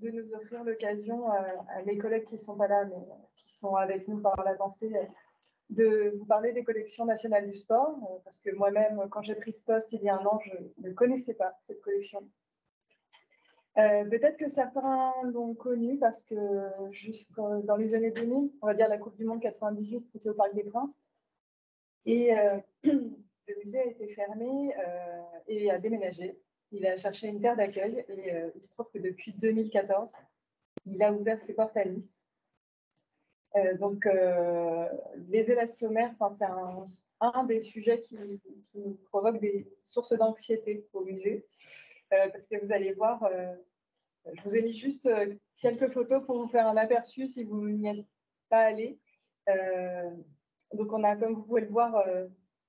de nous offrir l'occasion, à mes collègues qui ne sont pas là, mais qui sont avec nous par la pensée, de vous parler des collections nationales du sport, parce que moi-même, quand j'ai pris ce poste il y a un an, je ne connaissais pas cette collection. Peut-être que certains l'ont connue parce que dans les années 2000, on va dire la Coupe du Monde 98, c'était au Parc des Princes. Et le musée a été fermé et a déménagé. Il a cherché une terre d'accueil et il se trouve que depuis 2014, il a ouvert ses portes à Nice. Donc, les élastomères, c'est un des sujets qui nous provoque des sources d'anxiété au musée. Parce que vous allez voir, je vous ai mis juste quelques photos pour vous faire un aperçu si vous n'y êtes pas allé. Donc, on a, comme vous pouvez le voir,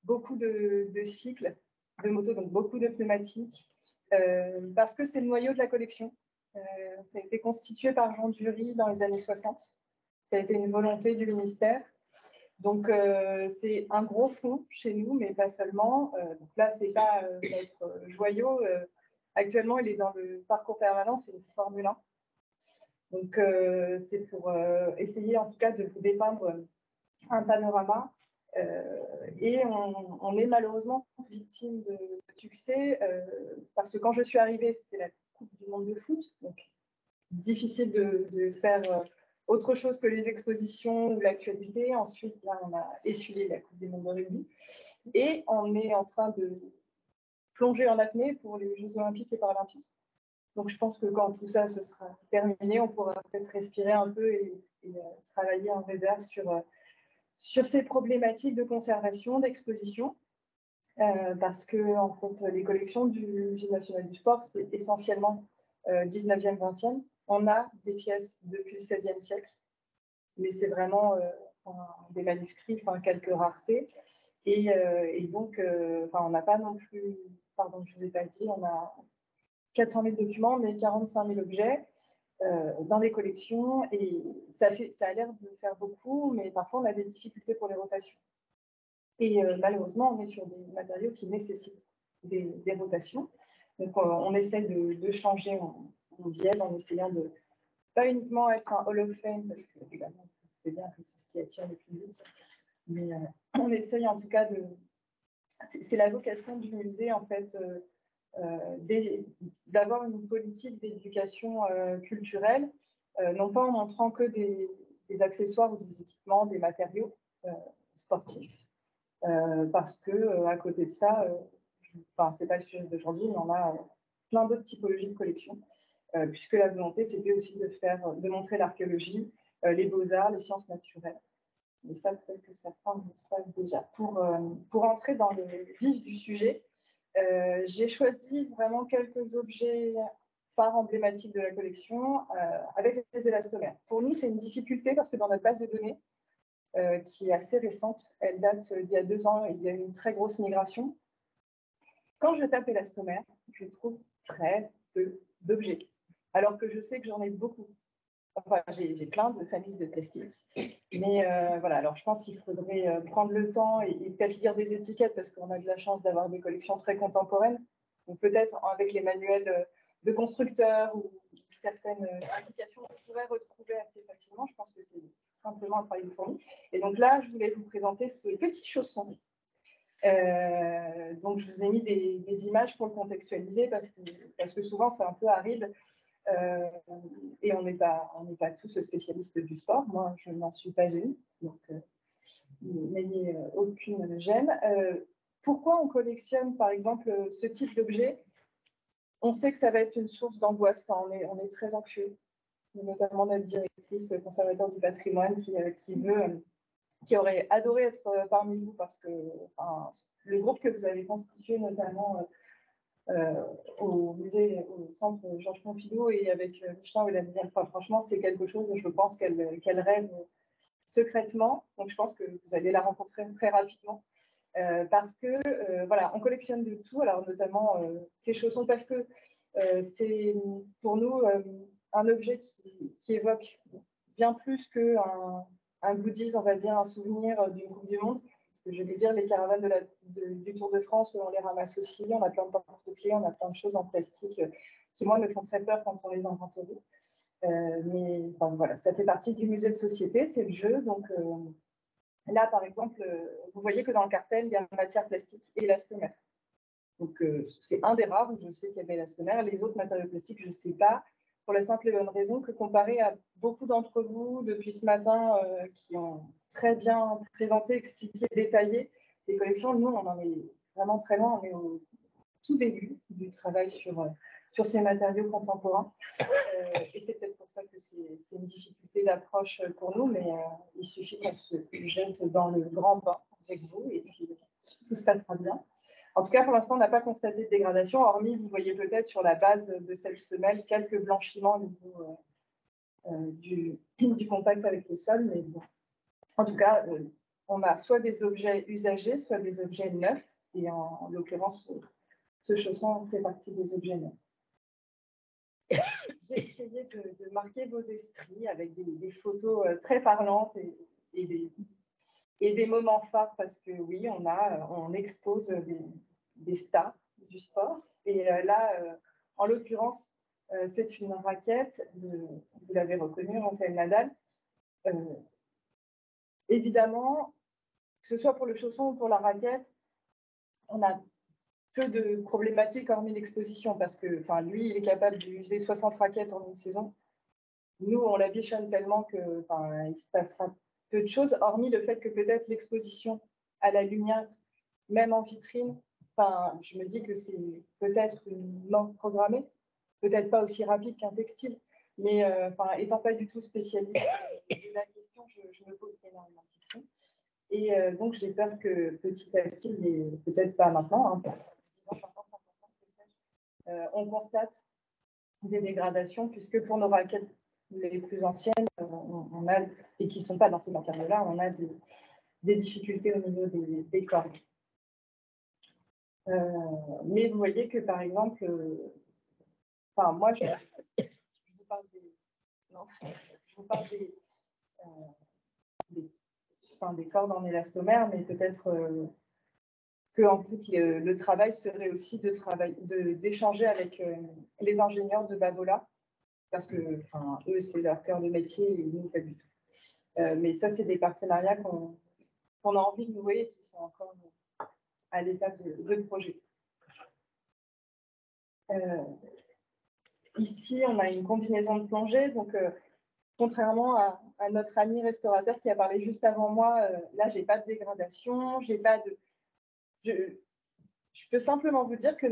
beaucoup de cycles de motos, donc beaucoup de pneumatiques, parce que c'est le noyau de la collection. Ça a été constitué par Jean Dury dans les années 60. Ça a été une volonté du ministère. Donc, c'est un gros fonds chez nous, mais pas seulement. Donc là, ce n'est pas notre joyau. Actuellement, il est dans le parcours permanent, c'est une Formule 1. Donc, c'est pour essayer en tout cas de vous dépeindre un panorama. Et on est malheureusement victime de succès parce que quand je suis arrivée, c'était la Coupe du Monde de foot. Donc, difficile de faire autre chose que les expositions ou l'actualité. Ensuite, là, on a essuyé la Coupe du Monde de rugby. Et on est en train de plonger en apnée pour les Jeux Olympiques et Paralympiques. Donc, je pense que quand tout ça se sera terminé, on pourra peut-être respirer un peu et travailler en réserve sur ces problématiques de conservation, d'exposition. Parce que en fait, les collections du Musée national du sport, c'est essentiellement 19e, 20e. On a des pièces depuis le 16e siècle, mais c'est vraiment des manuscrits, quelques raretés. Et donc, on n'a pas non plus, pardon, je ne vous ai pas dit, on a 400 000 documents, mais 45 000 objets dans les collections. Et ça a l'air de faire beaucoup, mais parfois on a des difficultés pour les rotations. Et malheureusement, on est sur des matériaux qui nécessitent des rotations. Donc, on essaie de changer en biais en essayant de pas uniquement être un Hall of Fame, parce que évidemment, c'est bien que c'est ce qui attire le public, mais on essaye en tout cas c'est la vocation du musée, en fait, d'avoir une politique d'éducation culturelle, non pas en montrant que des accessoires ou des équipements, des matériaux sportifs. Parce que à côté de ça, c'est pas le sujet d'aujourd'hui, mais on a plein d'autres typologies de collections, puisque la volonté c'était aussi de montrer l'archéologie, les beaux-arts, les sciences naturelles. Mais ça, peut-être que certains le savent déjà. Pour entrer dans le vif du sujet, j'ai choisi vraiment quelques objets phares emblématiques de la collection avec les élastomères. Pour nous, c'est une difficulté parce que dans notre base de données, qui est assez récente. Elle date d'il y a 2 ans. Il y a eu une très grosse migration. Quand je tape élastomère, je trouve très peu d'objets, alors que je sais que j'en ai beaucoup. Enfin, j'ai plein de familles de plastique. Mais voilà, alors je pense qu'il faudrait prendre le temps et peut-être lire des étiquettes parce qu'on a de la chance d'avoir des collections très contemporaines. Donc peut-être avec les manuels de constructeurs ou certaines indications qu'on pourrait retrouver assez facilement. Je pense que c'est simplement un travail de fourmi. Et donc là, je voulais vous présenter ce petit chausson. Donc je vous ai mis des images pour le contextualiser parce que souvent c'est un peu aride. Et on n'est pas tous spécialistes du sport. Moi, je n'en suis pas une, donc n'ayez aucune gêne. Pourquoi on collectionne, par exemple, ce type d'objet? On sait que ça va être une source d'angoisse. On est très anxieux, notamment notre directrice conservateur du patrimoine qui aurait adoré être parmi vous parce que le groupe que vous avez constitué, notamment au musée, au centre Georges Pompidou et avec Michelin et la Viviane. Franchement, c'est quelque chose, je pense qu'elle rêve secrètement. Donc, je pense que vous allez la rencontrer très rapidement parce que, voilà, on collectionne de tout, alors notamment ces chaussons parce que c'est pour nous un objet qui évoque bien plus qu'un goodies, on va dire, un souvenir d'une Coupe du Monde. Parce que je vais dire, les caravanes du Tour de France, on les ramasse aussi, on a plein de porte-clés, on a plein de choses en plastique qui, moi, me font très peur quand on les inventorie. Mais enfin, voilà, ça fait partie du musée de société, c'est le jeu. Donc là, par exemple, vous voyez que dans le cartel, il y a matière plastique et élastomère. Donc, c'est un des rares où je sais qu'il y avait l'élastomère. Les autres matériaux plastiques, je ne sais pas, pour la simple et bonne raison que comparé à beaucoup d'entre vous depuis ce matin qui ont très bien présenté, expliqué, détaillé les collections, nous, on en est vraiment très loin. On est au tout début du travail sur ces matériaux contemporains. Et c'est peut-être pour ça que c'est une difficulté d'approche pour nous, mais il suffit qu'on se jette dans le grand bain avec vous et puis tout se passera bien. En tout cas, pour l'instant, on n'a pas constaté de dégradation, hormis, vous voyez peut-être sur la base de cette semelle, quelques blanchiments au niveau du contact avec le sol. Mais bon. En tout cas, on a soit des objets usagés, soit des objets neufs. Et en l'occurrence, ce chausson fait partie des objets neufs. J'ai essayé de marquer vos esprits avec des photos très parlantes et des moments phares parce que oui, on expose des stars du sport. Et là, en l'occurrence, c'est une raquette, vous l'avez reconnue, Rafael Nadal. Évidemment, que ce soit pour le chausson ou pour la raquette, on a peu de problématiques hormis l'exposition parce que lui, il est capable d'user 60 raquettes en une saison. Nous, on la bichonne tellement qu'il se passera peu de choses, hormis le fait que peut-être l'exposition à la lumière, même en vitrine, je me dis que c'est peut-être une norme programmée, peut-être pas aussi rapide qu'un textile, mais étant pas du tout spécialiste de la question, je me pose énormément de questions. Et donc, j'ai peur que petit à petit, peut-être pas maintenant, 10 ans, 20 ans, 50 ans, on constate des dégradations, puisque pour nos raquettes les plus anciennes, on a, et qui ne sont pas dans ces matériaux-là, on a des difficultés au niveau des cordes. Mais vous voyez que, par exemple, moi, je vous parle des cordes en élastomère, mais peut-être que en fait, le travail serait aussi d'échanger avec les ingénieurs de Babola, parce que eux, c'est leur cœur de métier et nous, pas du tout. Mais ça, c'est des partenariats qu'on a envie de nouer et qui sont encore à l'étape de projet. Ici, on a une combinaison de plongée. Donc, contrairement à notre ami restaurateur qui a parlé juste avant moi, là, je n'ai pas de dégradation, j'ai pas de... Je peux simplement vous dire que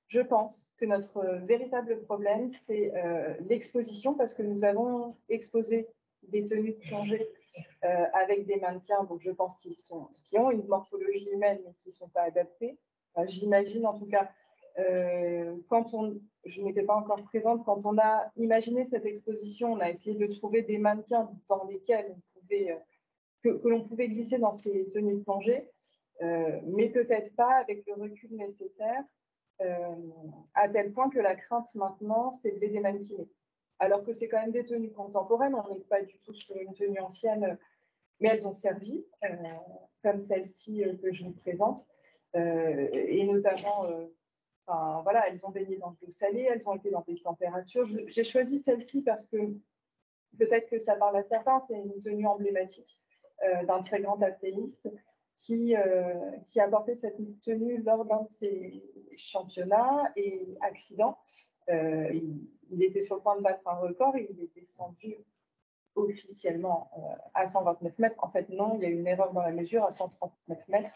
je pense que notre véritable problème, c'est l'exposition, parce que nous avons exposé des tenues de plongée avec des mannequins, donc je pense qui ont une morphologie humaine, mais qui ne sont pas adaptés. J'imagine en tout cas, je n'étais pas encore présente, quand on a imaginé cette exposition, on a essayé de trouver des mannequins dans lesquels que l'on pouvait glisser dans ces tenues de plongée, mais peut-être pas avec le recul nécessaire, à tel point que la crainte maintenant, c'est de les démannequiner. Alors que c'est quand même des tenues contemporaines, on n'est pas du tout sur une tenue ancienne, mais elles ont servi, comme celle-ci que je vous présente, et notamment, elles ont baigné dans de l'eau salée, elles ont été dans des températures. J'ai choisi celle-ci parce que peut-être que ça parle à certains, c'est une tenue emblématique d'un très grand apnéiste qui a porté cette tenue lors d'un de ses championnats et accident. Il était sur le point de battre un record et il est descendu officiellement à 129 mètres. En fait, non, il y a eu une erreur dans la mesure à 139 mètres.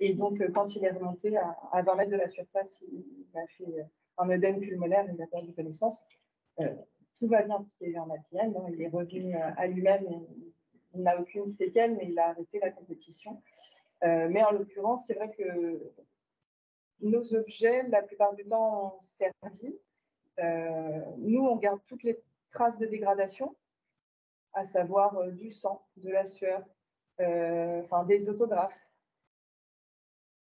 Et donc, quand il est remonté à 20 mètres de la surface, il a fait un œdème pulmonaire, il a perdu connaissance. Tout va bien parce qu'il y a eu un APN. Il est revenu à lui-même. Il n'a aucune séquelle, mais il a arrêté la compétition. Mais en l'occurrence, c'est vrai que nos objets, la plupart du temps, ont servi. Nous, on garde toutes les traces de dégradation, à savoir du sang, de la sueur, des autographes,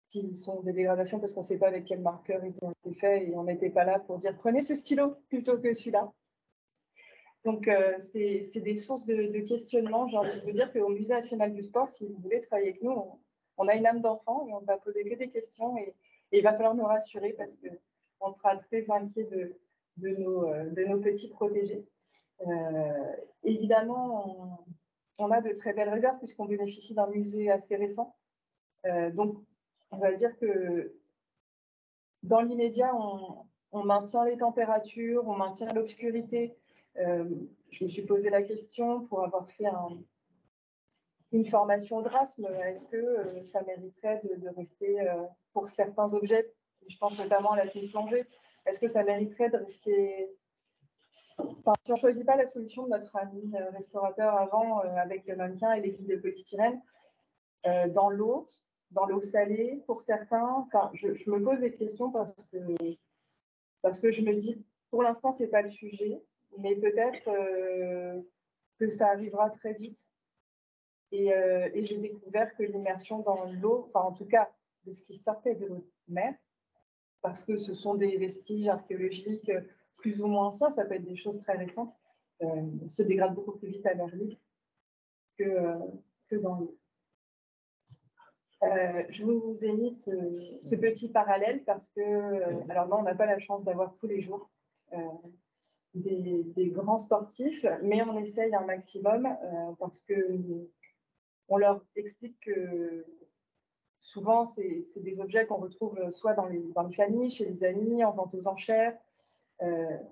qui sont des dégradations parce qu'on ne sait pas avec quel marqueur ils ont été faits et on n'était pas là pour dire prenez ce stylo plutôt que celui-là. Donc, c'est des sources de questionnement. J'ai envie de vous dire qu'au Musée national du sport, si vous voulez travailler avec nous, on a une âme d'enfant et on va poser que des questions et il va falloir nous rassurer parce qu'on sera très inquiets de nos petits protégés. Évidemment, on a de très belles réserves puisqu'on bénéficie d'un musée assez récent. Donc, on va dire que dans l'immédiat, on maintient les températures, on maintient l'obscurité. Je me suis posé la question pour avoir fait une formation au Drasme. Est-ce que ça mériterait de rester, pour certains objets, je pense notamment à la tenue plongée, est-ce que ça mériterait de rester... Enfin, si on ne choisit pas la solution de notre ami restaurateur avant, avec le mannequin et les billes de polystyrène, dans l'eau salée, pour certains, enfin, je me pose des questions parce que je me dis, pour l'instant, ce n'est pas le sujet, mais peut-être que ça arrivera très vite. Et j'ai découvert que l'immersion dans l'eau, enfin en tout cas de ce qui sortait de l'eau de mer, parce que ce sont des vestiges archéologiques plus ou moins anciens, ça peut être des choses très récentes, se dégradent beaucoup plus vite à l'air libre que dans l'eau. Je vous ai mis ce petit parallèle parce que, alors non, on n'a pas la chance d'avoir tous les jours des grands sportifs, mais on essaye un maximum parce que on leur explique que souvent, c'est des objets qu'on retrouve soit dans les familles, chez les amis, en vente aux enchères.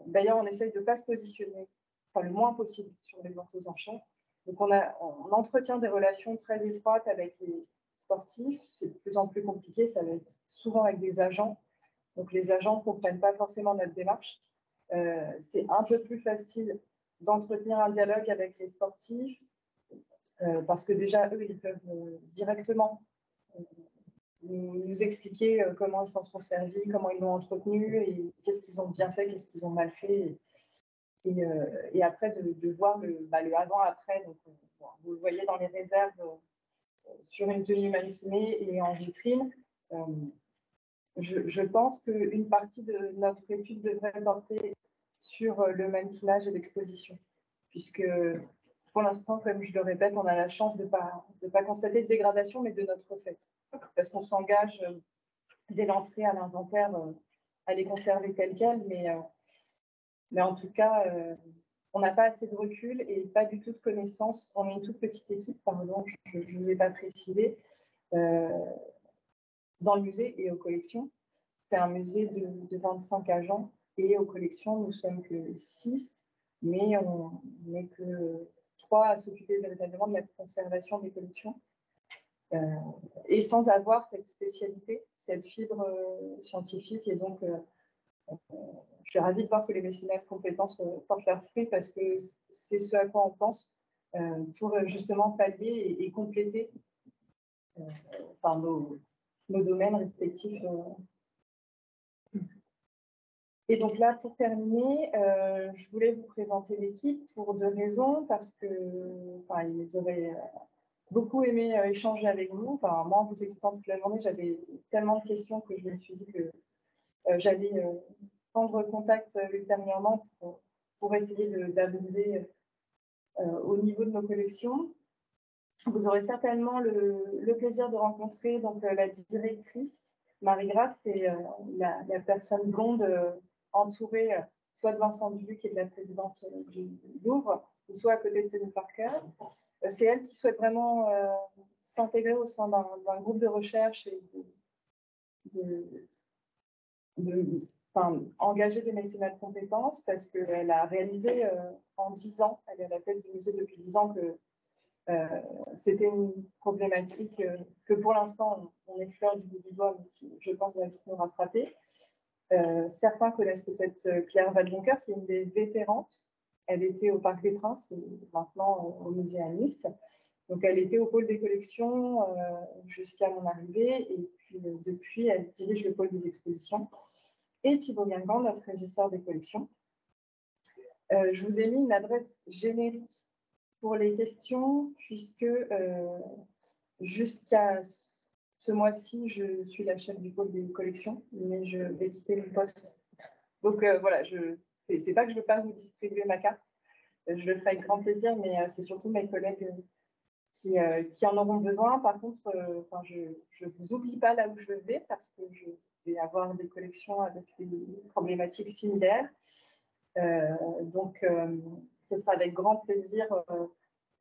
D'ailleurs, on essaye de ne pas se positionner, enfin, le moins possible sur les ventes aux enchères. Donc, on entretient des relations très étroites avec les sportifs. C'est de plus en plus compliqué. Ça va être souvent avec des agents. Donc, les agents ne comprennent pas forcément notre démarche. C'est un peu plus facile d'entretenir un dialogue avec les sportifs parce que déjà, eux, ils peuvent directement nous expliquer comment ils s'en sont servis, comment ils l'ont entretenu et qu'est-ce qu'ils ont bien fait, qu'est-ce qu'ils ont mal fait. Et après, de voir le avant-après. Donc, vous le voyez dans les réserves sur une tenue mannequinée et en vitrine. Je pense qu'une partie de notre étude devrait porter sur le mannequinage et l'exposition, puisque pour l'instant, comme je le répète, on a la chance de ne pas constater de dégradation, mais de notre fait. Parce qu'on s'engage dès l'entrée à l'inventaire à les conserver telles quelles, mais en tout cas, on n'a pas assez de recul et pas du tout de connaissances. On est une toute petite équipe, pardon, je ne vous ai pas précisé, dans le musée et aux collections. C'est un musée de 25 agents et aux collections, nous sommes que 6, mais on n'est que 3 à s'occuper véritablement de la conservation des collections. Et sans avoir cette spécialité, cette fibre scientifique. Et donc, je suis ravie de voir que les mécénats de compétences portent leurs fruits parce que c'est ce à quoi on pense pour justement pallier et compléter enfin, nos domaines respectifs. Et donc là, pour terminer, je voulais vous présenter l'équipe pour 2 raisons, parce que ils auraient beaucoup aimé échanger avec vous. Enfin, moi, en vous écoutant toute la journée, j'avais tellement de questions que je me suis dit que j'allais prendre contact ultérieurement pour essayer d'aborder au niveau de nos collections. Vous aurez certainement le plaisir de rencontrer donc, la directrice, Marie-Grace, c'est la personne blonde entourée soit de Vincent Duluc et de la présidente du Louvre, ou soit à côté de Tony Parker. C'est elle qui souhaite vraiment s'intégrer au sein d'un groupe de recherche et engager des mécénats de compétences parce qu'elle a réalisé en 10 ans, elle est à la tête du musée depuis 10 ans, que c'était une problématique que pour l'instant on effleure du bout du doigt, mais qui, je pense, va vite nous rattraper. Certains connaissent peut-être Claire Vadeboncoeur, qui est une des vétérantes. Elle était au Parc des Princes et maintenant au musée à Nice. Donc elle était au pôle des collections jusqu'à mon arrivée et puis depuis elle dirige le pôle des expositions. Et Thibaut Guingamp, notre régisseur des collections. Je vous ai mis une adresse générique pour les questions, puisque jusqu'à ce mois-ci, je suis la chef du pôle des collections, mais je vais quitter le poste. Donc voilà, c'est pas que je ne veux pas vous distribuer ma carte, je le ferai avec grand plaisir, mais c'est surtout mes collègues qui en auront besoin. Par contre, je ne vous oublie pas là où je vais, parce que je vais avoir des collections avec des problématiques similaires. Donc, ce sera avec grand plaisir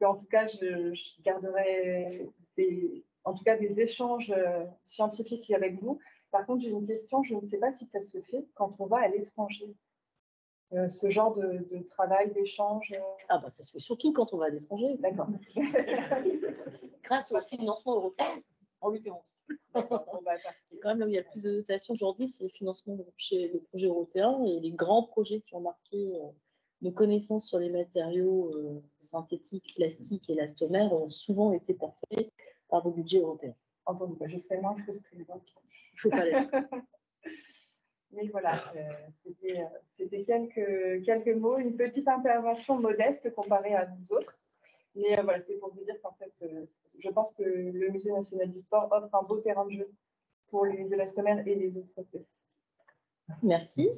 que, en tout cas, je garderai en tout cas, des échanges scientifiques avec vous. Par contre, j'ai une question, je ne sais pas si ça se fait quand on va à l'étranger. Ce genre de travail, d'échange. Ah bah ça se fait surtout quand on va à l'étranger. D'accord. Grâce au financement européen, en l'occurrence. C'est quand même là où il y a le plus de dotations aujourd'hui, c'est le financement chez les projets européens et les grands projets qui ont marqué nos connaissances sur les matériaux synthétiques, plastiques et élastomères ont souvent été portés par le budget européen. Entendu, je serais moins frustrée. Il ne faut pas l'être. Mais voilà, c'était quelques mots, une petite intervention modeste comparée à nous autres. Mais voilà, c'est pour vous dire qu'en fait, je pense que le Musée national du sport offre un beau terrain de jeu pour les élastomères et les autres plastiques. Merci.